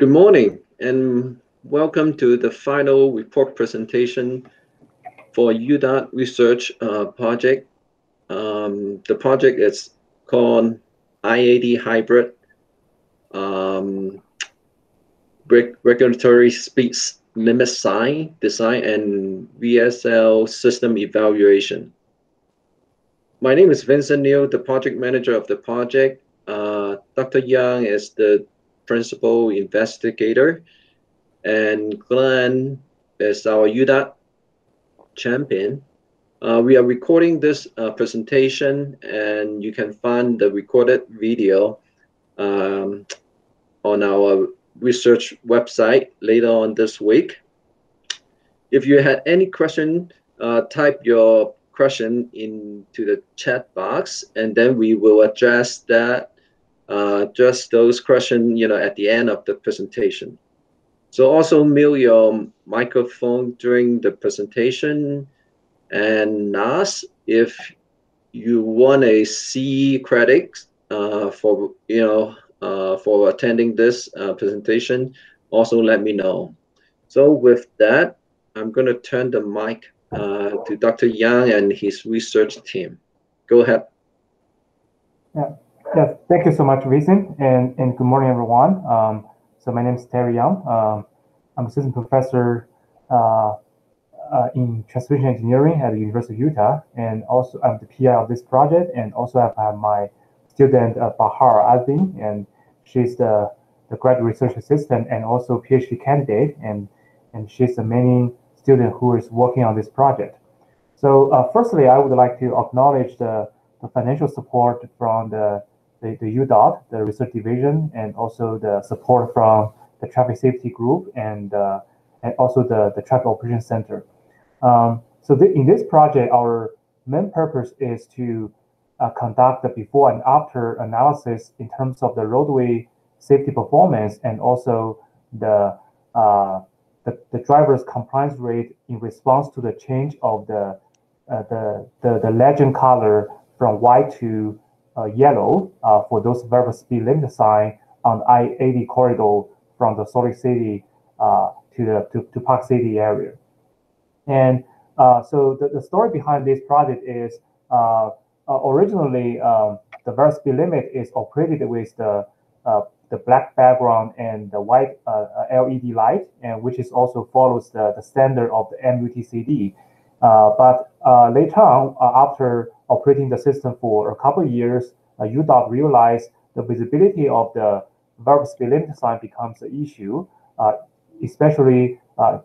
Good morning and welcome to the final report presentation for UDOT research project. The project is called I-80 Hybrid Regulatory Speed Limit Sign Design and VSL System Evaluation. My name is Vincent Neal, the project manager of the project. Dr. Yang is the principal investigator, and Glenn is our UDOT champion. We are recording this presentation, and you can find the recorded video on our research website later on this week. If you had any question, type your question into the chat box, and then we will address that, just those questions, at the end of the presentation. So also mute your microphone during the presentation. And last, if you want a C credit for attending this presentation, also let me know. So with that, I'm going to turn the mic to Dr. Yang and his research team. Go ahead. Yeah. Thank you so much, Vincent, and good morning, everyone. So my name is Terry Yang. I'm assistant professor in transmission engineering at the University of Utah, and also I'm the PI of this project, and also I have my student Bahar Azim, and she's the graduate research assistant and also PhD candidate, and she's the main student who is working on this project. So firstly, I would like to acknowledge the financial support from the UDOT, the research division, and also the support from the traffic safety group and also the traffic operations center. In this project, our main purpose is to conduct the before and after analysis in terms of the roadway safety performance and also the driver's compliance rate in response to the change of the legend color from white to yellow for those variable speed limit sign on the I-80 corridor from the Salt Lake City to Park City area. And so the story behind this project is originally the variable speed limit is operated with the black background and the white LED light, and which is also follows the standard of the MUTCD. But later on, after operating the system for a couple of years, UDOT realized the visibility of the variable speed limit sign becomes an issue, especially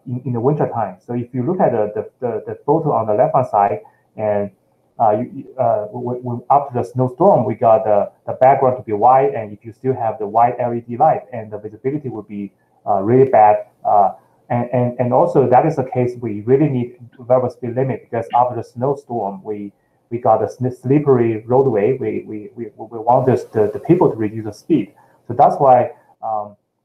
in the winter time. So if you look at the photo on the left-hand side, and when after the snowstorm, we got the background to be white, and if you still have the white LED light, and the visibility would be really bad. And also that is the case we really need variable speed limit, because after the snowstorm, we got a slippery roadway. We want the people to reduce the speed. So that's why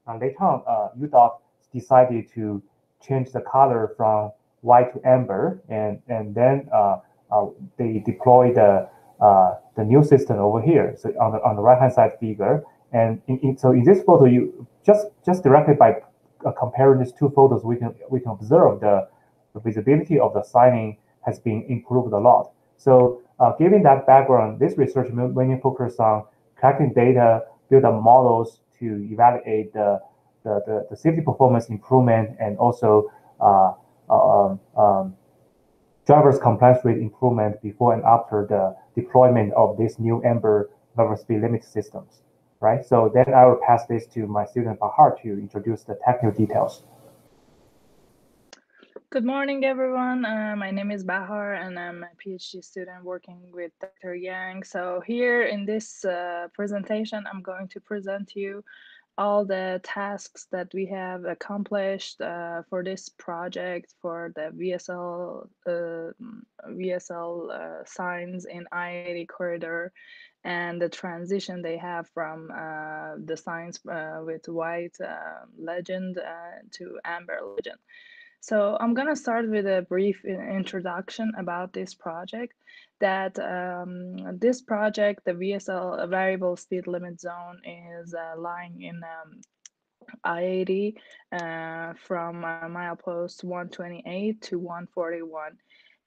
later on, UDOT decided to change the color from white to amber, and then they deployed the new system over here. So on the right hand side figure, and so in this photo, you just directly by comparing these two photos, we can observe the visibility of the signing has been improved a lot. So given that background, this research mainly focused on collecting data, build up models to evaluate the safety performance improvement, and also driver's compliance rate improvement before and after the deployment of this new amber variable speed limit systems. Right. So then I will pass this to my student Bahar to introduce the technical details. Good morning, everyone. My name is Bahar, and I'm a PhD student working with Dr. Yang. So here in this presentation, I'm going to present to you all the tasks that we have accomplished for this project for the VSL signs in I-80 corridor, and the transition they have from the signs with white legend to amber legend. So I'm going to start with a brief introduction about this project. That this project, the VSL variable speed limit zone, is lying in I-80 from milepost 128 to 141.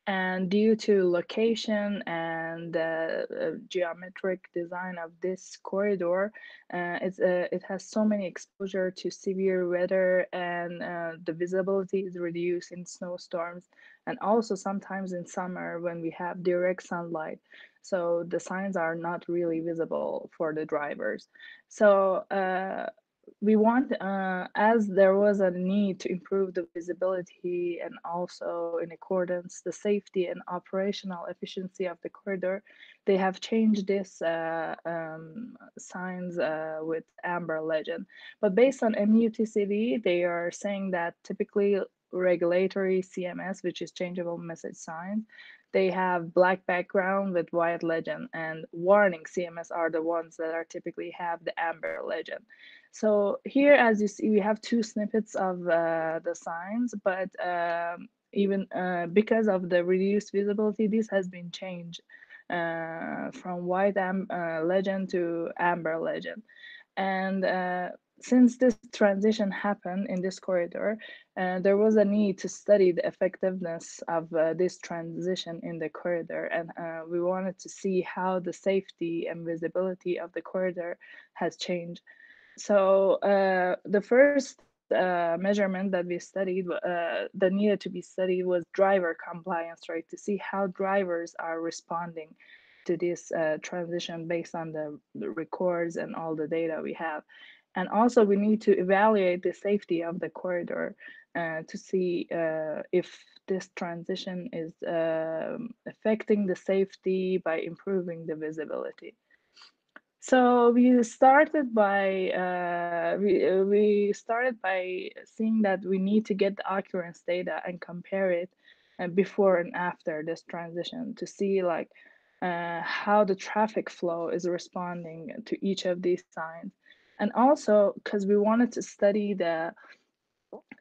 And due to location and the geometric design of this corridor, it has so many exposure to severe weather, and the visibility is reduced in snowstorms, and also sometimes in summer when we have direct sunlight. So the signs are not really visible for the drivers. So we want, as there was a need to improve the visibility and also in accordance the safety and operational efficiency of the corridor, they have changed this signs with amber legend. But based on MUTCD, they are saying that typically regulatory CMS, which is changeable message signs, they have black background with white legend, and warning CMS are the ones that are typically have the amber legend. So here, as you see, we have two snippets of the signs, but even because of the reduced visibility, this has been changed from white legend to amber legend. And since this transition happened in this corridor, there was a need to study the effectiveness of this transition in the corridor. And we wanted to see how the safety and visibility of the corridor has changed. So the first measurement that we studied, that needed to be studied, was driver compliance rate, to see how drivers are responding to this transition based on the records and all the data we have. And also we need to evaluate the safety of the corridor to see if this transition is affecting the safety by improving the visibility. So we started by seeing that we need to get the occurrence data and compare it before and after this transition to see like how the traffic flow is responding to each of these signs. And also because we wanted to study the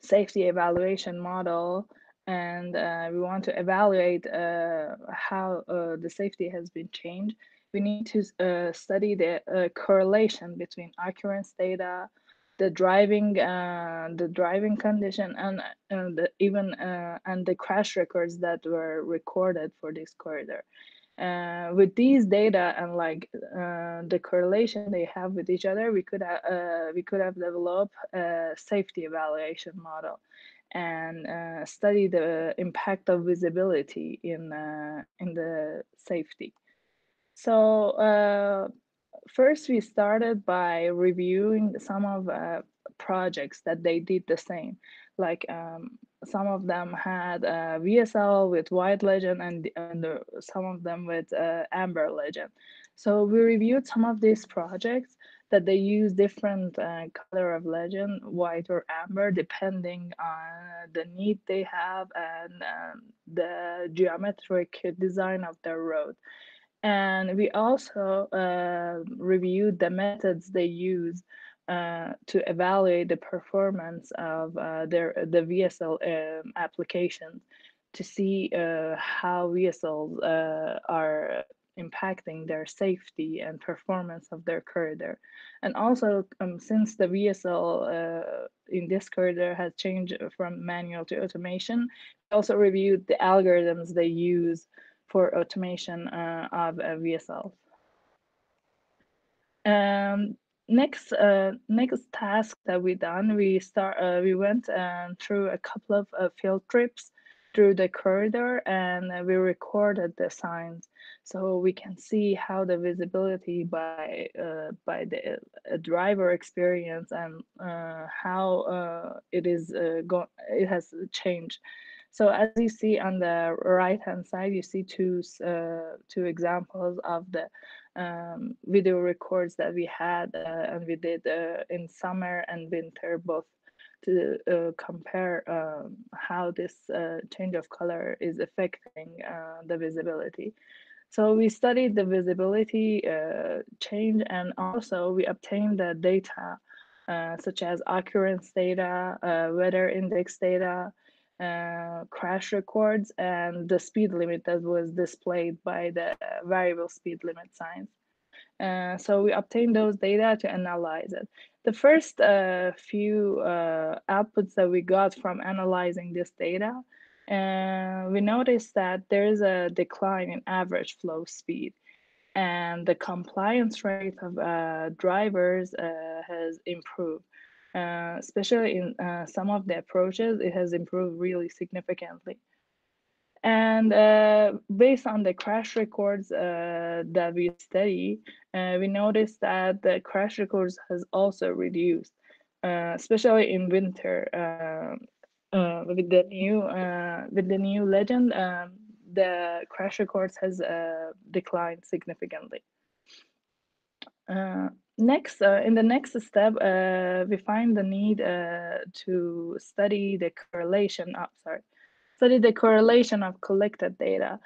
safety evaluation model, and we want to evaluate how the safety has been changed, we need to study the correlation between occurrence data, the driving condition, and and the crash records that were recorded for this corridor. With these data and like the correlation they have with each other, we could have developed a safety evaluation model and study the impact of visibility in the safety. So first we started by reviewing some of projects that they did the same. Like some of them had VSL with white legend, and some of them with amber legend. So we reviewed some of these projects that they use different color of legend, white or amber, depending on the need they have and the geometric design of their road. And we also reviewed the methods they use to evaluate the performance of the VSL applications, to see how VSLs are impacting their safety and performance of their corridor. And also, since the VSL in this corridor has changed from manual to automation, we also reviewed the algorithms they use for automation of VSL. Next task that we done, we went through a couple of field trips through the corridor, and we recorded the signs so we can see how the visibility by the driver experience and how it has changed. So as you see on the right hand side, you see two examples of the video records that we had and we did in summer and winter both, to compare how this change of color is affecting the visibility. So we studied the visibility change, and also we obtained the data such as occurrence data, weather index data, crash records, and the speed limit that was displayed by the variable speed limit signs. So we obtained those data to analyze it. The first few outputs that we got from analyzing this data, we noticed that there is a decline in average flow speed, and the compliance rate of drivers has improved. Especially in some of the approaches, it has improved really significantly. And based on the crash records that we study, we noticed that the crash records has also reduced, especially in winter. With the new legend, the crash records has declined significantly. Next, in the next step, we find the need to study the correlation. Study the correlation of collected data.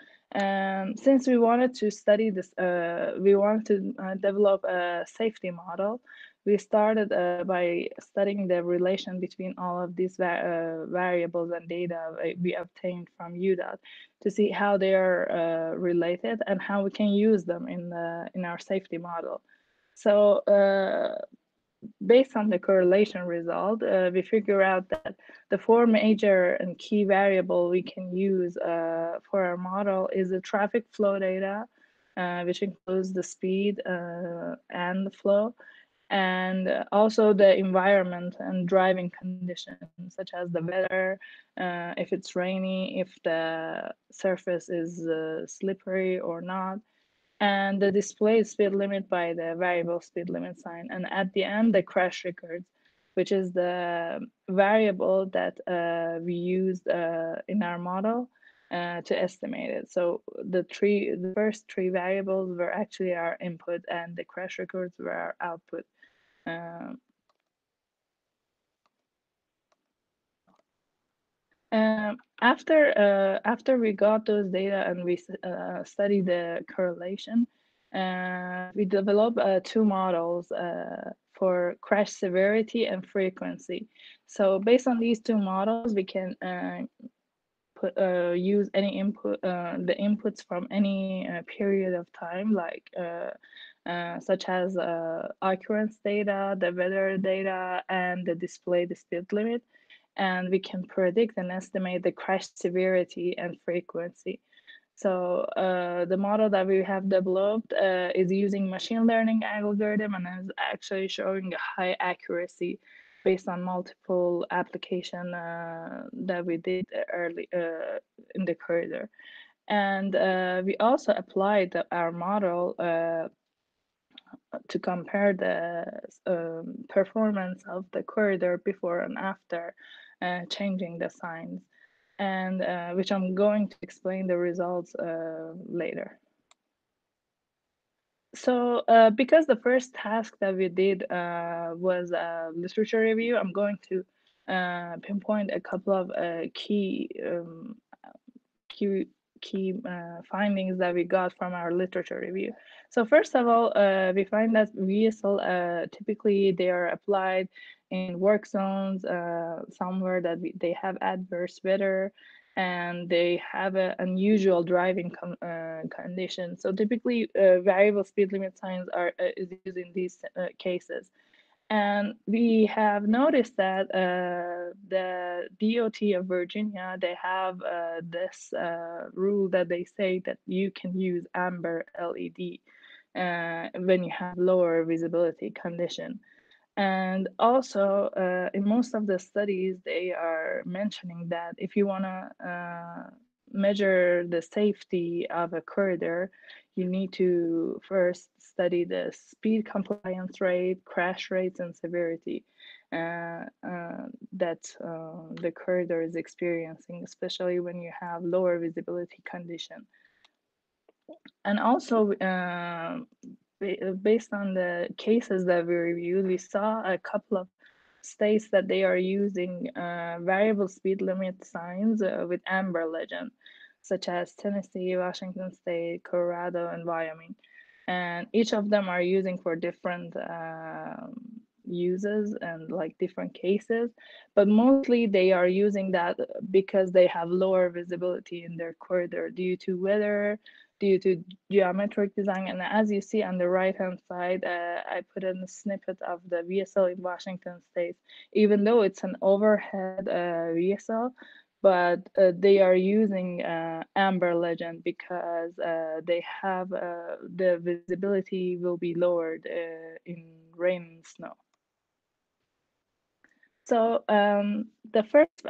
Since we wanted to study this, we wanted to develop a safety model. We started by studying the relation between all of these variables and data we obtained from UDOT to see how they are related and how we can use them in our safety model. So based on the correlation result, we figure out that the four major and key variable we can use for our model is the traffic flow data, which includes the speed and the flow, and also the environment and driving conditions, such as the weather, if it's rainy, if the surface is slippery or not, and the display speed limit by the variable speed limit sign. And at the end, the crash records, which is the variable that we used in our model to estimate it. So the first three variables were actually our input, and the crash records were our output. After we got those data and we studied the correlation, we developed two models for crash severity and frequency. So based on these two models, we can use any input, the inputs from any period of time, like such as occurrence data, the weather data, and the speed limit. And we can predict and estimate the crash severity and frequency. So the model that we have developed is using machine learning algorithm and is actually showing a high accuracy based on multiple application that we did early in the corridor. And we also applied our model to compare the performance of the corridor before and after changing the signs, and which I'm going to explain the results later. So because the first task that we did was a literature review, I'm going to pinpoint a couple of key findings that we got from our literature review. So first of all, we find that VSL typically they are applied in work zones somewhere that they have adverse weather and they have an unusual driving condition. So typically variable speed limit signs is used in these cases. And we have noticed that the DOT of Virginia, they have this rule that they say that you can use amber LED when you have lower visibility condition. And also, in most of the studies, they are mentioning that if you want to measure the safety of a corridor, you need to first study the speed compliance rate, crash rates, and severity that the corridor is experiencing, especially when you have lower visibility condition. And also, based on the cases that we reviewed, we saw a couple of states that they are using variable speed limit signs with amber legend, such as Tennessee, Washington State, Colorado, and Wyoming. And each of them are using for different uses and like different cases, but mostly they are using that because they have lower visibility in their corridor due to weather, due to geometric design. And as you see on the right hand side, I put in a snippet of the VSL in Washington State. Even though it's an overhead VSL, but they are using amber legend because they have the visibility will be lowered in rain and snow. So the first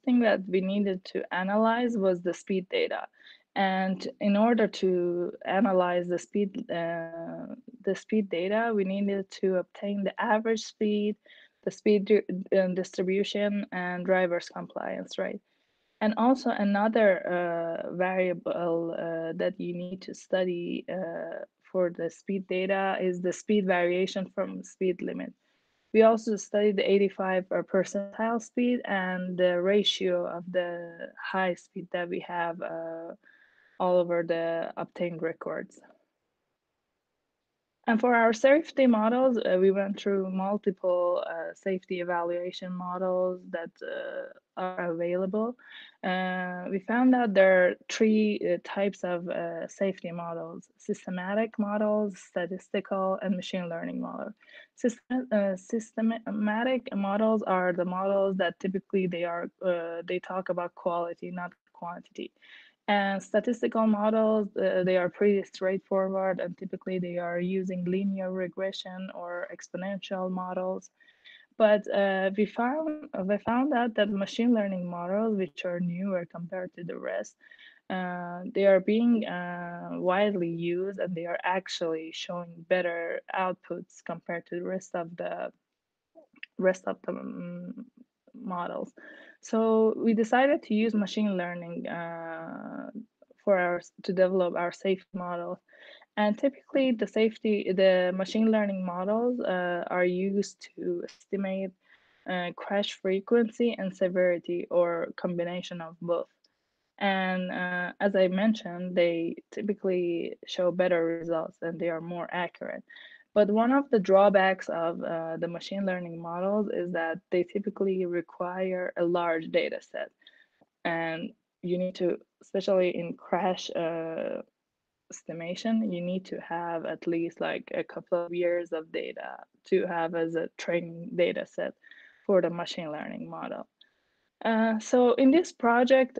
thing that we needed to analyze was the speed data, and in order to analyze the speed data, we needed to obtain the average speed, the speed distribution, and driver's compliance, right? And also another variable that you need to study for the speed data is the speed variation from speed limit. We also studied the 85 percentile speed and the ratio of the high speed that we have all over the obtained records. And for our safety models, we went through multiple safety evaluation models that are available. We found out there are three types of safety models: systematic models, statistical, and machine learning models. Systematic models are the models that typically they talk about quality, not quantity. And statistical models, they are pretty straightforward, and typically they are using linear regression or exponential models. But we found out that machine learning models, which are newer compared to the rest, they are being widely used, and they are actually showing better outputs compared to the rest of the models. So we decided to use machine learning to develop our safety models. And typically, the machine learning models are used to estimate crash frequency and severity, or combination of both. And as I mentioned, they typically show better results and they are more accurate. But one of the drawbacks of the machine learning models is that they typically require a large data set. And you need to, especially in crash estimation, you need to have at least like a couple of years of data to have as a training data set for the machine learning model. So in this project,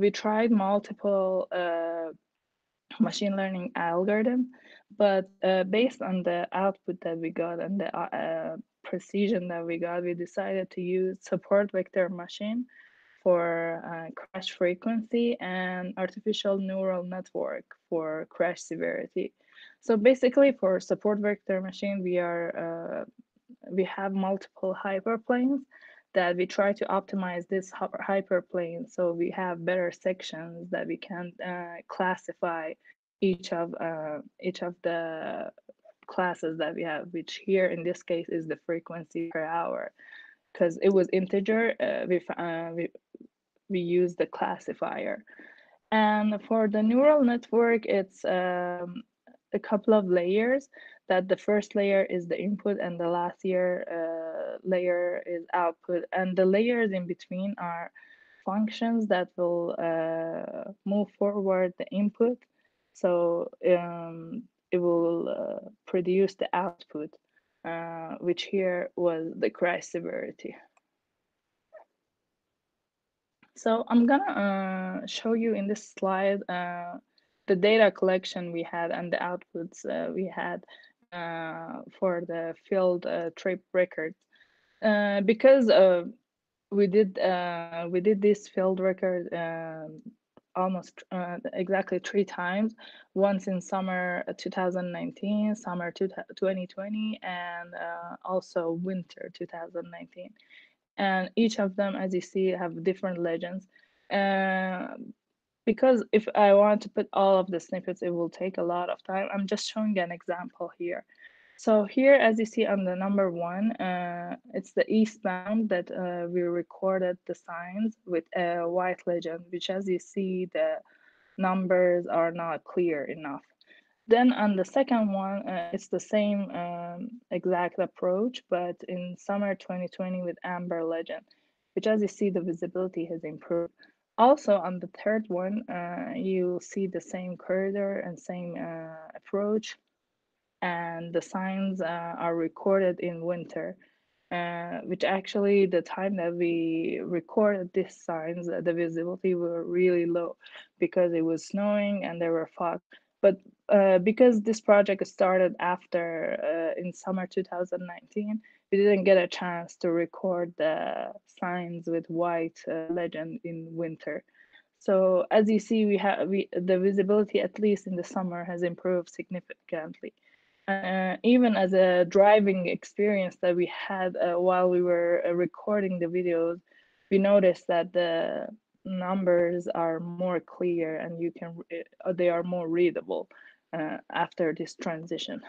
we tried multiple machine learning algorithm, but based on the output that we got and the precision that we got, we decided to use support vector machine for crash frequency and artificial neural network for crash severity. So basically, for support vector machine, we have multiple hyperplanes that we try to optimize this hyperplane, so we have better sections that we can classify each of the classes that we have, which here in this case is the frequency per hour. Because it was integer, we use the classifier. And for the neural network, it's a couple of layers. That the first layer is the input, and the last layer is output. And the layers in between are functions that will move forward the input. So it will produce the output, which here was the crash severity. So I'm gonna show you in this slide the data collection we had and the outputs we had for the field trip records. Because we did this field record almost exactly 3 times, once in summer 2019, summer 2020, and also winter 2019. And each of them, as you see, have different legends. Because if I want to put all of the snippets, it will take a lot of time. I'm just showing an example here. So here, as you see on the number 1, it's the eastbound that we recorded the signs with a white legend, which, as you see, the numbers are not clear enough. Then on the second one, it's the same exact approach, but in summer 2020 with Amber Legend, which as you see, the visibility has improved. Also on the third one, you'll see the same corridor and same approach, and the signs are recorded in winter. Which actually the time that we recorded these signs, the visibility were really low because it was snowing and there were fog. But because this project started after in summer 2019, we didn't get a chance to record the signs with white legend in winter. So as you see, the visibility, at least in the summer, has improved significantly. Even as a driving experience that we had while we were recording the videos, we noticed that the numbers are more clear and they are more readable after this transition.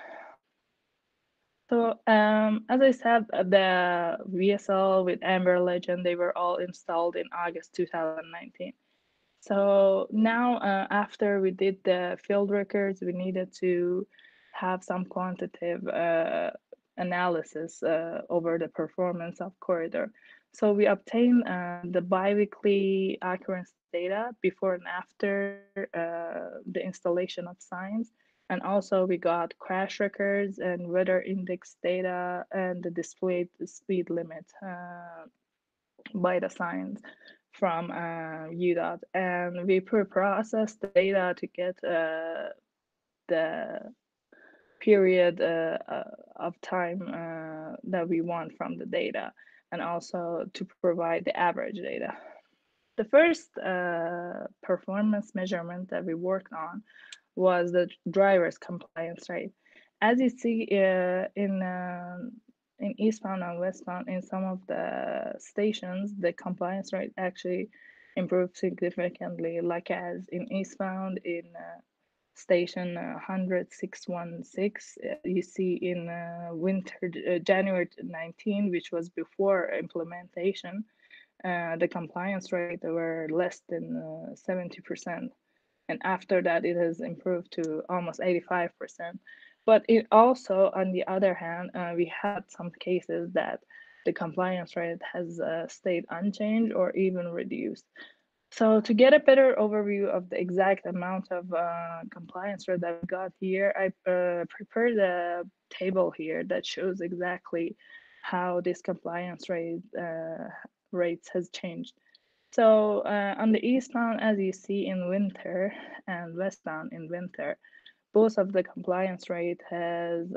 So as I said, the VSL with Amber Legend, they were all installed in August 2019. So now after we did the field records, we needed to have some quantitative analysis over the performance of corridor. So we obtained the biweekly accuracy data before and after the installation of signs. And also we got crash records and weather index data and the displayed speed limit by the signs from UDOT. And we pre-processed the data to get the period of time that we want from the data, and also to provide the average data. The first performance measurement that we worked on was the driver's compliance rate. As you see in eastbound and westbound, in some of the stations, the compliance rate actually improved significantly, like as in eastbound in station 10616, you see in winter January 19, which was before implementation, the compliance rate were less than 70%. And after that, it has improved to almost 85%. But it also, on the other hand, we had some cases that the compliance rate has stayed unchanged or even reduced. So to get a better overview of the exact amount of compliance rate that we got here, I prepared a table here that shows exactly how this compliance rates has changed. So on the eastbound, as you see in winter, and westbound in winter, both of the compliance rate has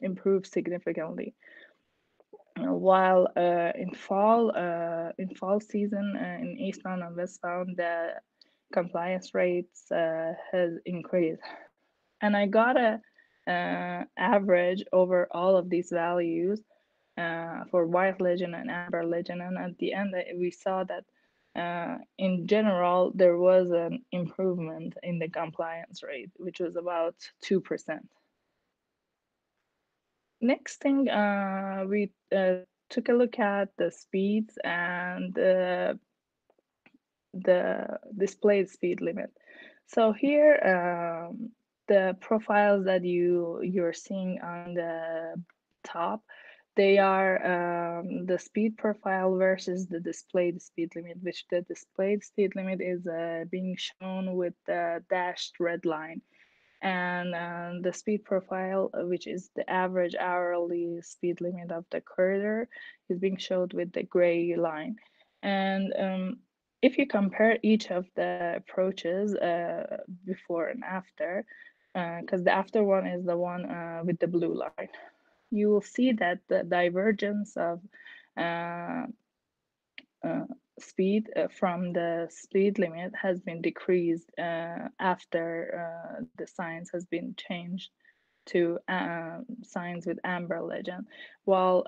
improved significantly. While in fall season in eastbound and westbound, the compliance rates has increased. And I got a average over all of these values for white legend and amber legend, and at the end we saw that in general there was an improvement in the compliance rate, which was about 2%. Next thing, we took a look at the speeds and the displayed speed limit. So here, the profiles that you're seeing on the top, they are the speed profile versus the displayed speed limit, which the displayed speed limit is being shown with the dashed red line. And the speed profile, which is the average hourly speed limit of the corridor, is being showed with the gray line. And if you compare each of the approaches before and after, because the after one is the one with the blue line, you will see that the divergence of speed from the speed limit has been decreased after the signs has been changed to signs with amber legend, while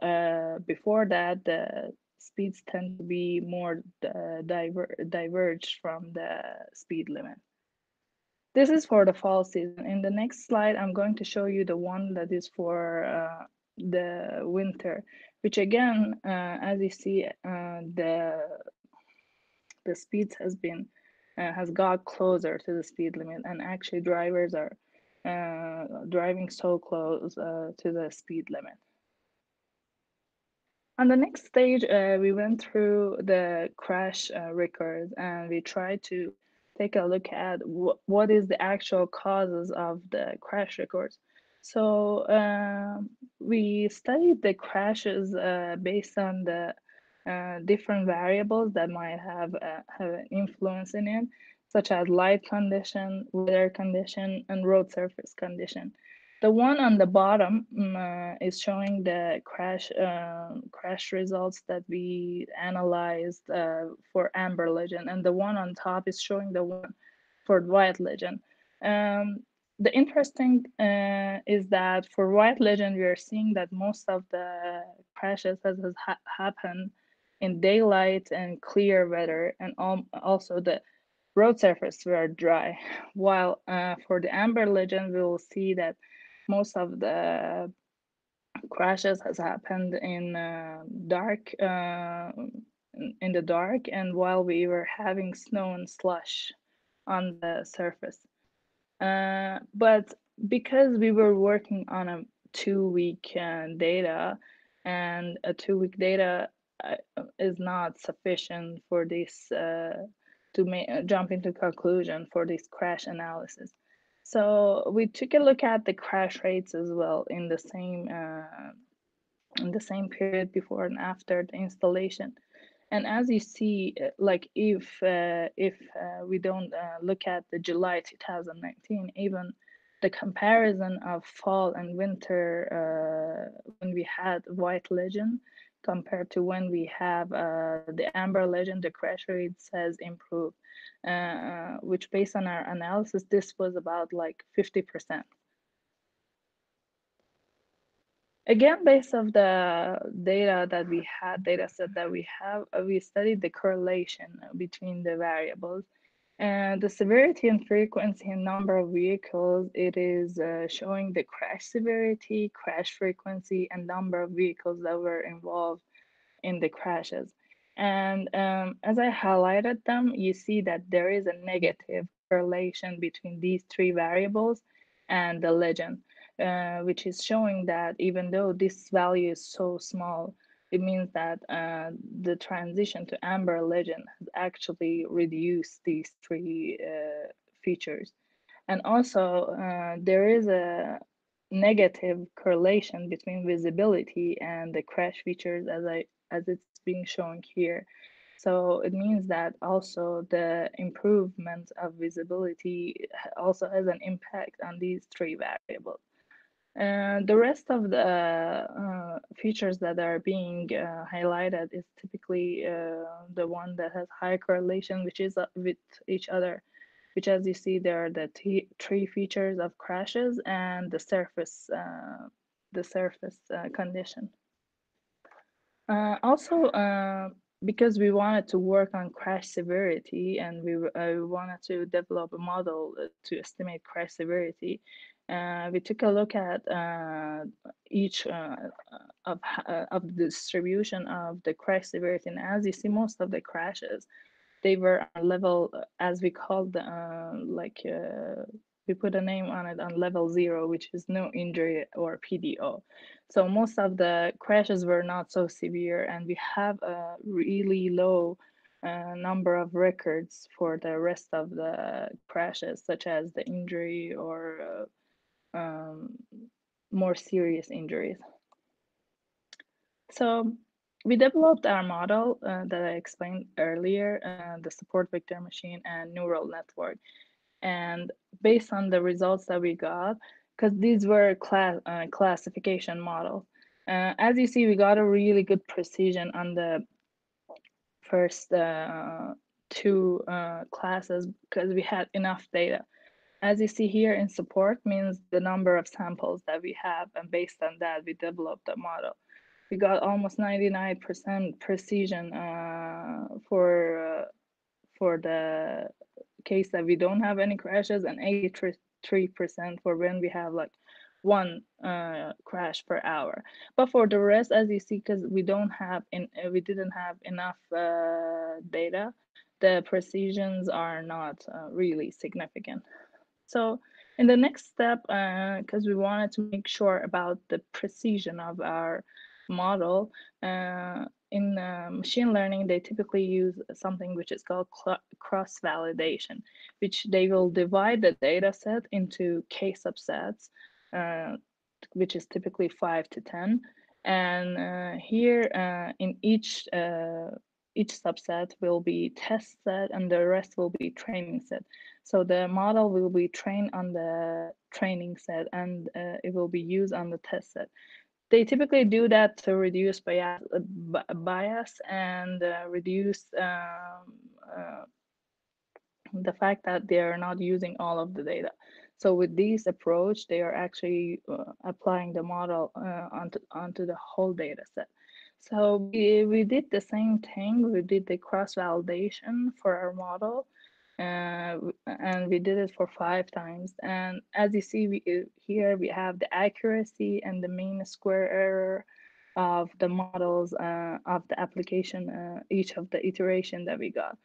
before that the speeds tend to be more diverged from the speed limit. This is for the fall season. In the next slide, I'm going to show you the one that is for the winter, which again, as you see, the speeds has got closer to the speed limit, and actually drivers are driving so close to the speed limit. On the next stage, we went through the crash records and we tried to take a look at what is the actual causes of the crash records. So we studied the crashes based on the different variables that might have an influence in it, such as light condition, weather condition, and road surface condition. The one on the bottom is showing the crash results that we analyzed for amber legend, and the one on top is showing the one for white legend. The interesting is that for white legend, we are seeing that most of the crashes has happened in daylight and clear weather, and also the road surface were dry. While for the amber legend, we will see that most of the crashes has happened in dark in the dark, and while we were having snow and slush on the surface. But because we were working on a 2-week data, and a 2-week data is not sufficient for this to jump into conclusion for this crash analysis. So we took a look at the crash rates as well in the same period before and after the installation. And as you see, like if we don't look at the July 2019, even the comparison of fall and winter when we had white legend compared to when we have the amber legend, the crash rates has improved, which based on our analysis, this was about like 50%. Again, based of the data that we had, data set that we have, we studied the correlation between the variables. And the severity and frequency and number of vehicles, it is showing the crash severity, crash frequency, and number of vehicles that were involved in the crashes. And as I highlighted them, you see that there is a negative correlation between these three variables and the legend, which is showing that even though this value is so small, it means that the transition to amber legend has actually reduced these three features. And also, there is a negative correlation between visibility and the crash features as it's being shown here. So it means that also the improvement of visibility also has an impact on these three variables. The rest of the features that are being highlighted is typically the one that has high correlation, which is with each other, which, as you see, there are the three features of crashes and the surface condition. Also, because we wanted to work on crash severity and we wanted to develop a model to estimate crash severity, we took a look at each of the distribution of the crash severity. And as you see, most of the crashes, they were on level, as we called, we put a name on it on level 0, which is no injury or PDO. So most of the crashes were not so severe, and we have a really low number of records for the rest of the crashes, such as the injury or more serious injuries. So we developed our model that I explained earlier, the support vector machine and neural network. And based on the results that we got, because these were classification models, as you see, we got a really good precision on the first two classes because we had enough data. As you see here in support means the number of samples that we have, and based on that, we developed the model. We got almost 99% precision for the case that we don't have any crashes, and 83% for when we have like one crash per hour. But for the rest, as you see, because we didn't have enough data, the precisions are not really significant. So In the next step, because we wanted to make sure about the precision of our model, in machine learning, they typically use something which is called cross-validation, which they will divide the data set into k subsets, which is typically 5 to 10. And here in each subset will be test set and the rest will be training set. So the model will be trained on the training set and it will be used on the test set. They typically do that to reduce bias and reduce the fact that they are not using all of the data. So with this approach, they are actually applying the model onto the whole data set. So we did the same thing. We did the cross-validation for our model, and we did it for 5 times. And as you see, here we have the accuracy and the mean square error of the models of the application, each of the iteration that we got.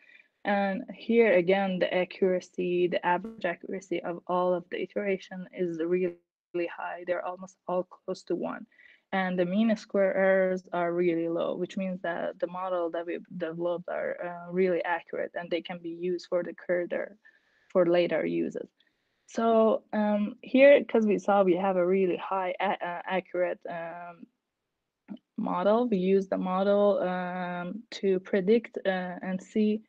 And here again, the accuracy, the average accuracy of all of the iteration is really high. They're almost all close to 1. And the mean square errors are really low, which means that the model that we developed are really accurate and they can be used for the for later uses. So here, because we saw we have a really high accurate model, we use the model to predict and see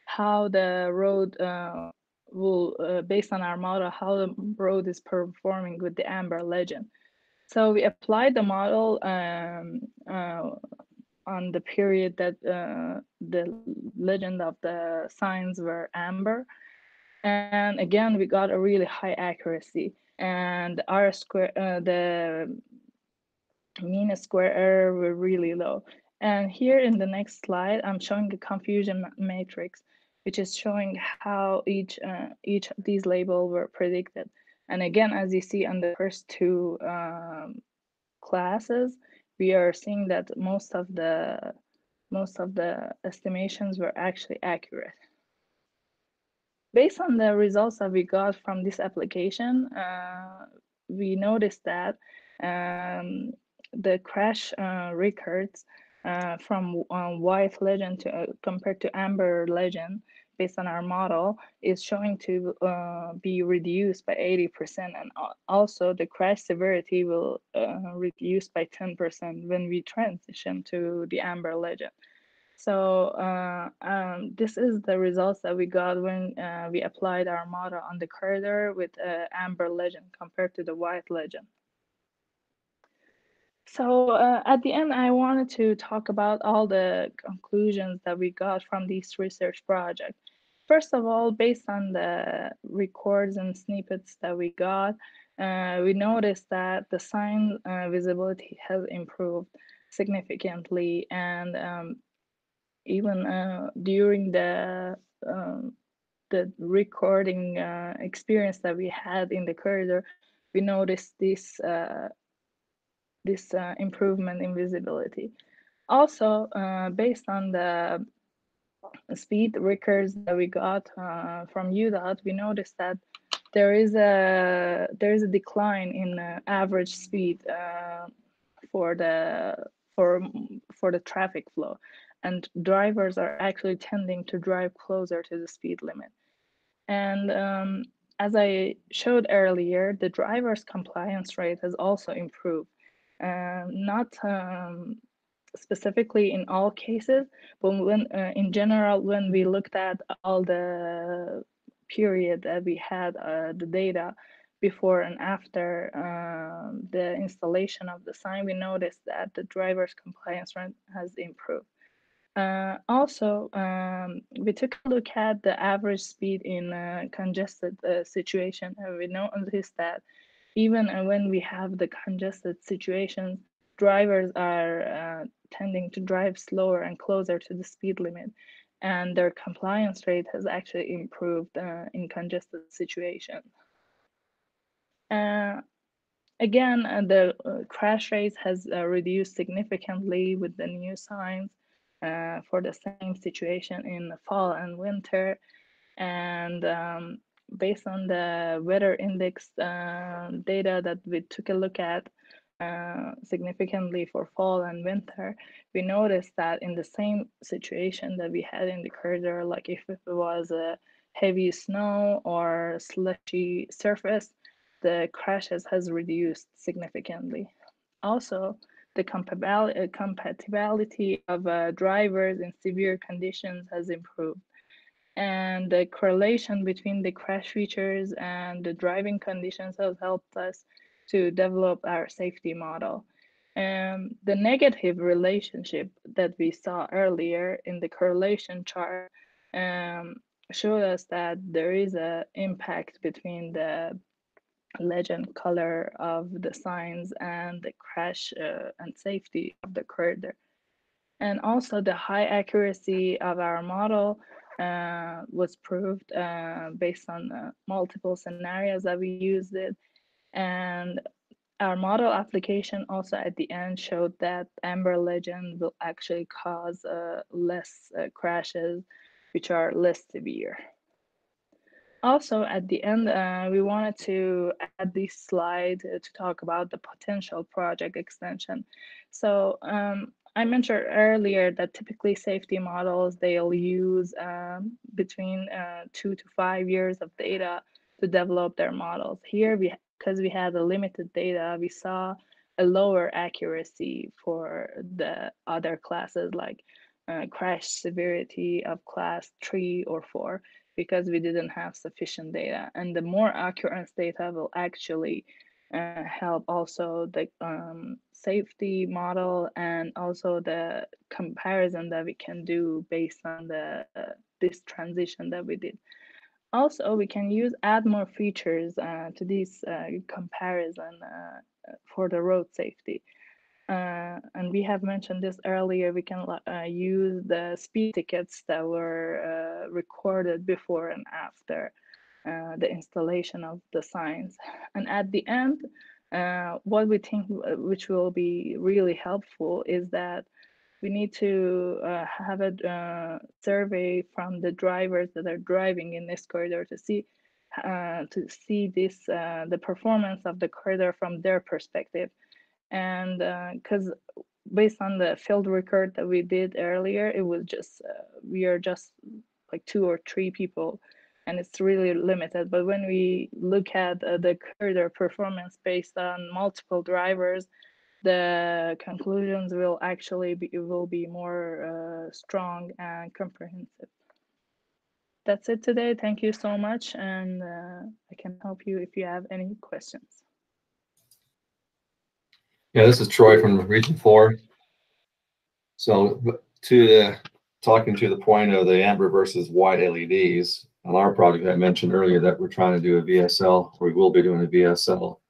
how the road will, based on our model, how the road is performing with the amber legend. So we applied the model on the period that the legend of the signs were amber. And again, we got a really high accuracy. And R square, the mean square error were really low. And here in the next slide, I'm showing the confusion matrix, which is showing how each of these labels were predicted. And again, as you see on the first 2 classes, we are seeing that most of the estimations were actually accurate. Based on the results that we got from this application, we noticed that the crash records from white legend to compared to amber legend, based on our model, is showing to be reduced by 80%, and also the crash severity will reduce by 10% when we transition to the amber legend. So this is the results that we got when we applied our model on the corridor with amber legend compared to the white legend. So at the end, I wanted to talk about all the conclusions that we got from this research project. First of all, based on the records and snippets that we got, we noticed that the sign visibility has improved significantly, and even during the recording experience that we had in the corridor, we noticed this improvement in visibility. Also, based on the speed records that we got from UDOT, we noticed that there is a decline in average speed for the traffic flow, and drivers are actually tending to drive closer to the speed limit. And as I showed earlier, the driver's compliance rate has also improved. Not specifically in all cases, but when in general, when we looked at all the period that we had the data before and after the installation of the sign, we noticed that the driver's compliance rate has improved. Also, we took a look at the average speed in a congested situation, and we noticed that even when we have the congested situations, drivers are tending to drive slower and closer to the speed limit, and their compliance rate has actually improved in congested situations. Again, the crash rate has reduced significantly with the new signs for the same situation in the fall and winter. And based on the weather index data that we took a look at significantly for fall and winter, we noticed that in the same situation that we had in the corridor, like if it was a heavy snow or slushy surface, the crashes has reduced significantly. Also, the compatibility of drivers in severe conditions has improved, and the correlation between the crash features and the driving conditions has helped us to develop our safety model. The negative relationship that we saw earlier in the correlation chart showed us that there is an impact between the legend color of the signs and the crash and safety of the corridor. And also the high accuracy of our model was proved based on multiple scenarios that we used it. And our model application also at the end showed that amber legend will actually cause less crashes, which are less severe. Also, at the end, we wanted to add this slide to talk about the potential project extension. So I mentioned earlier that typically safety models, they'll use between 2 to 5 years of data to develop their models. Here, because we had a limited data, we saw a lower accuracy for the other classes like crash severity of class 3 or 4, because we didn't have sufficient data. And the more accurate data will actually help also the safety model and also the comparison that we can do based on the this transition that we did. Also, we can add more features to this comparison for the road safety. And we have mentioned this earlier, we can use the speed tickets that were recorded before and after the installation of the signs. And at the end, what we think which will be really helpful is that we need to have a survey from the drivers that are driving in this corridor to see this the performance of the corridor from their perspective. And because based on the field record that we did earlier, it was just we are just like 2 or 3 people, and it's really limited. But when we look at the corridor performance based on multiple drivers, the conclusions will actually be more strong and comprehensive. That's it today. Thank you so much, and I can help you if you have any questions. Yeah, this is Troy from Region 4. So talking to the point of the amber versus white LEDs, on our project I mentioned earlier that we're trying to do a VSL, or we will be doing a VSL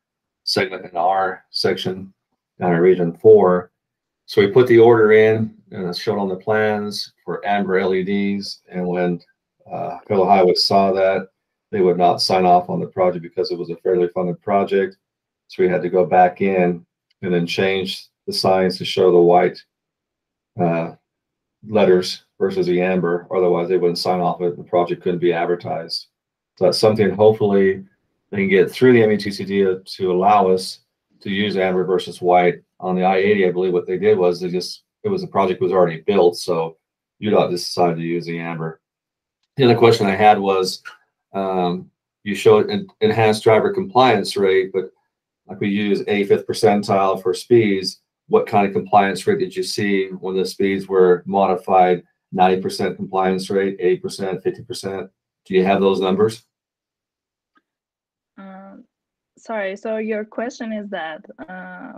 segment in our section down in Region 4. So we put the order in, and it's shown on the plans for amber LEDs, and when Fellow Highway saw that, they would not sign off on the project because it was a fairly funded project. So we had to go back in and then change the signs to show the white letters versus the amber. Otherwise, they wouldn't sign off it. The project couldn't be advertised. So that's something hopefully they can get through the METCD to allow us to use amber versus white. On the I-80, I believe what they did was the project was already built, so UDOT just decided to use the amber. The other question I had was, you showed an enhanced driver compliance rate, but like we use 85th percentile for speeds. What kind of compliance rate did you see when the speeds were modified? 90% compliance rate, 80%, 50%? Do you have those numbers? Sorry, so your question is that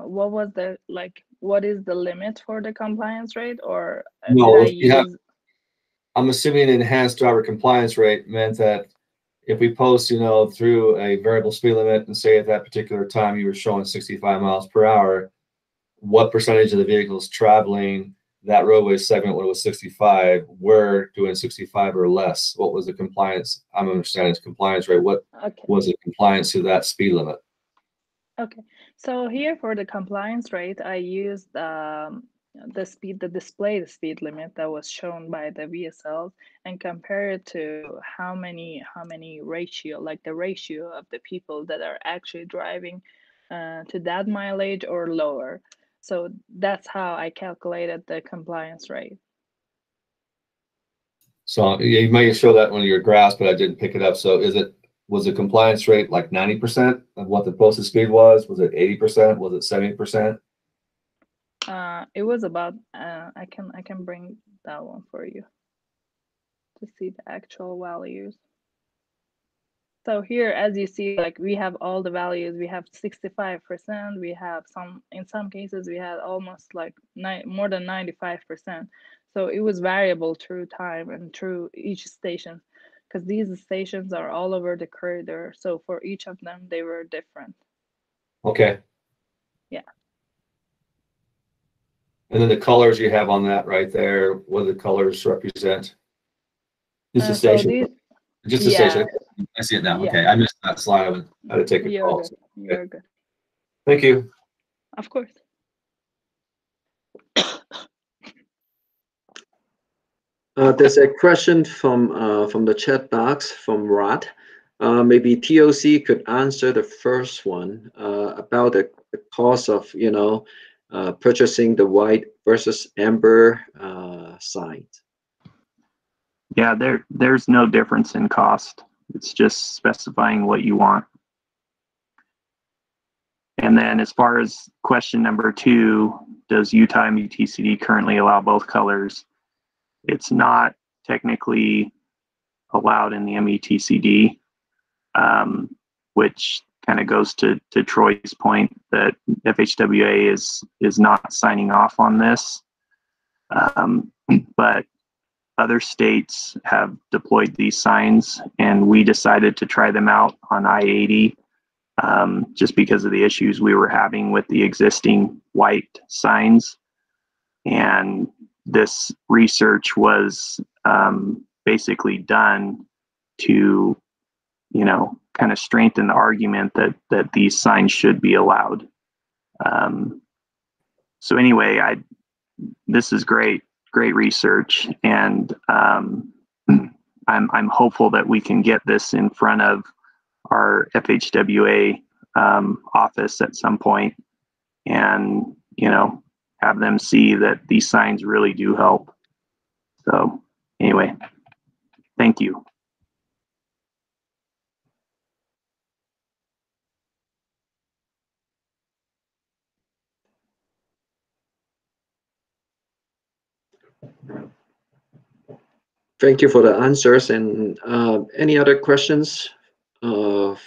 what is the limit for the compliance rate, or no, I'm assuming enhanced driver compliance rate meant that if we post, through a variable speed limit and say at that particular time you were showing 65 miles per hour, what percentage of the vehicles traveling that roadway segment when it was 65 were doing 65 or less? What was the compliance? I'm understanding it's compliance rate. What was the compliance to that speed limit? Okay, so here for the compliance rate, I used the displayed speed limit that was shown by the VSL, and compare it to how many ratio, like the ratio of the people that are actually driving to that mileage or lower. So that's how I calculated the compliance rate. So you may show that on your graphs, but I didn't pick it up. So was the compliance rate like 90% of what the posted speed was? Was it 80%? Was it 70%? It was about I can bring that one for you to see the actual values. So here, as you see, like we have all the values. We have 65%. We have in some cases, we had almost like more than 95%. So it was variable through time and through each station, because these stations are all over the corridor. So for each of them, they were different. Okay. Yeah. And then the colors you have on that right there, what do the colors represent? Just a station. Just a station. I see it now. Yeah. Okay, I missed that slide. I had to take a call. You're good. Thank you. Of course. There's a question from the chat box from Rod. Maybe TOC could answer the first one about the cost of purchasing the white versus amber signs. Yeah, there's no difference in cost. It's just specifying what you want. And then as far as question number 2, does Utah MUTCD currently allow both colors? It's not technically allowed in the MUTCD, which kind of goes to Troy's point that FHWA is not signing off on this. But other states have deployed these signs, and we decided to try them out on I-80 just because of the issues we were having with the existing white signs. And this research was basically done to, kind of strengthen the argument that these signs should be allowed. So anyway, this is great research, and I'm hopeful that we can get this in front of our FHWA office at some point, and have them see that these signs really do help. So anyway, thank you. Thank you for the answers. And any other questions for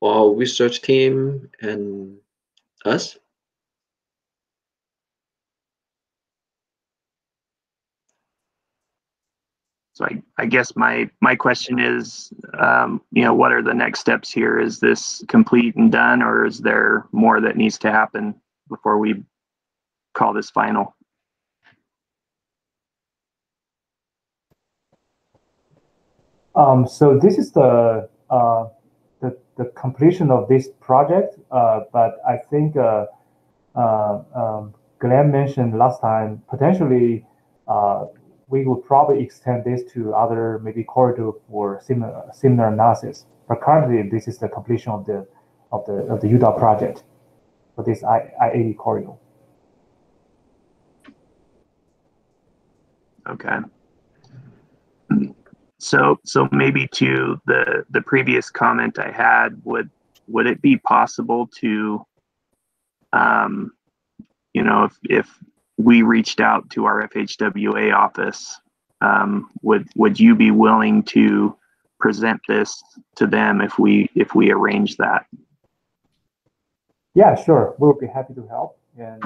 our research team and us? So I guess my question is, what are the next steps here? Is this complete and done, or is there more that needs to happen before we call this final? So this is the completion of this project, but I think Glenn mentioned last time, potentially we would probably extend this to other maybe corridor for similar analysis. But currently, this is the completion of the Utah project for this I-80 corridor. Okay. So maybe to the previous comment I had, would it be possible to, if we reached out to our FHWA office, would you be willing to present this to them if we arrange that? Yeah, sure. We'll be happy to help. And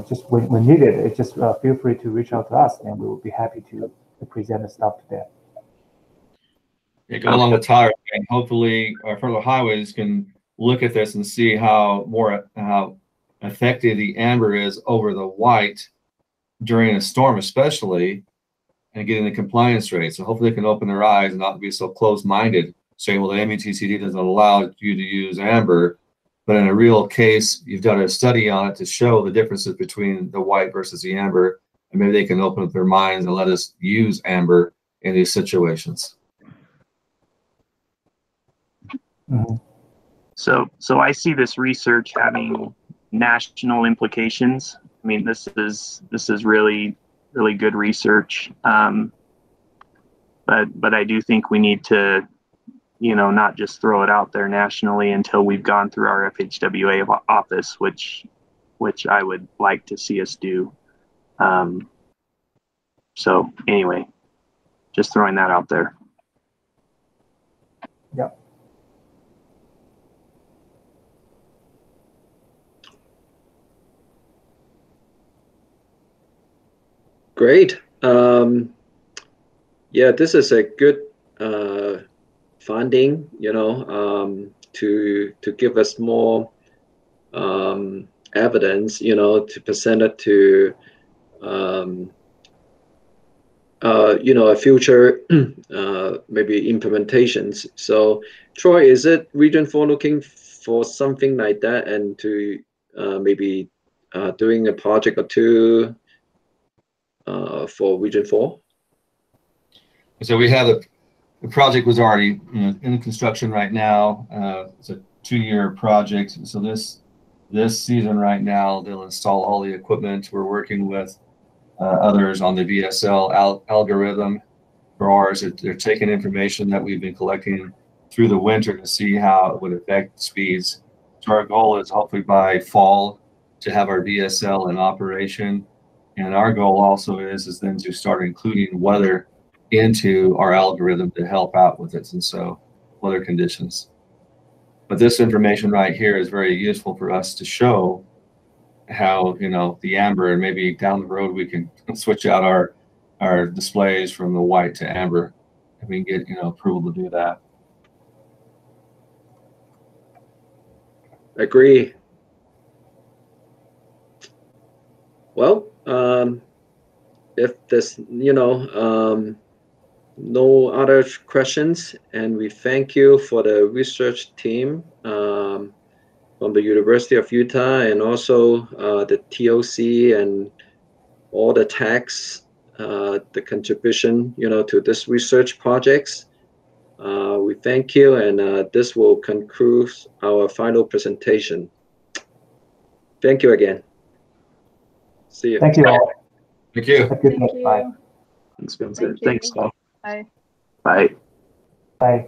just when needed, just feel free to reach out to us, and we will be happy to present the stuff to them. Yeah, go along with Tyler, and hopefully our federal highways can look at this and see how effective the amber is over the white during a storm, especially, and getting the compliance rate. So hopefully they can open their eyes and not be so closed-minded, saying, well, the MUTCD doesn't allow you to use amber. But in a real case, you've done a study on it to show the differences between the white versus the amber, and maybe they can open up their minds and let us use amber in these situations. Mm-hmm. So I see this research having national implications. I mean, this is really good research. But I do think we need to, not just throw it out there nationally until we've gone through our FHWA office, which I would like to see us do. So anyway, just throwing that out there. Yeah. Great. Yeah, this is a good finding, to give us more evidence, to present it to a future maybe implementations. So Troy, is it Region 4 looking for something like that, and to maybe doing a project or two for Region 4? So we have the project was already in construction right now. It's a 2-year project. So this season right now, they'll install all the equipment. We're working with others on the VSL algorithm for ours. They're taking information that we've been collecting through the winter to see how it would affect speeds. So our goal is hopefully by fall to have our VSL in operation. And our goal also is then to start including weather into our algorithm to help out with it, and so weather conditions. But this information right here is very useful for us to show how the amber, and maybe down the road we can switch out our displays from the white to amber, and we can get approval to do that. Agree. Well, if there's no other questions, and we thank you for the research team from the University of Utah, and also the TOC and all the techs, the contribution to this research projects. We thank you, and this will conclude our final presentation. Thank you again. See you. Thank you all. Thank you. Have a good Thank night. Bye. you. Thanks, Vincent. Thank you. Thanks, all. Bye. Bye. Bye.